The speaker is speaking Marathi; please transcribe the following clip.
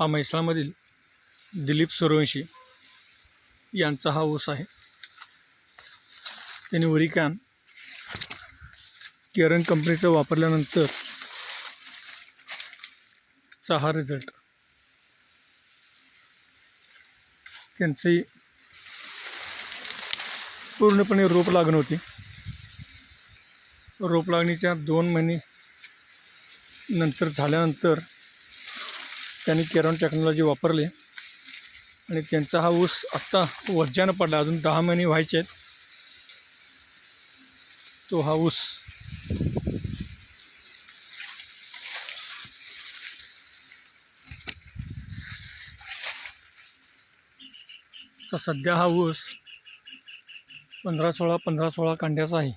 हा म्हैसाळमधील दिलीप सूर्यवंशी यांचा हा ऊस आहे. त्यांनी उरिकॅन केरन कंपनीचं वापरल्यानंतर चा हा रिझल्ट. त्यांची पूर्णपणे रोप लागण होती. रोप लागणीच्या 2 महिने नंतर झाल्यानंतर त्यांनी केरॉन टेक्नॉलॉजी वापरली आणि त्यांचा हा ऊस आत्ता वरच्यानं पडला. अजून 10 महिने व्हायचे आहेत. तो हा ऊस तर सध्या हा ऊस 15-16 कांड्याचा आहे.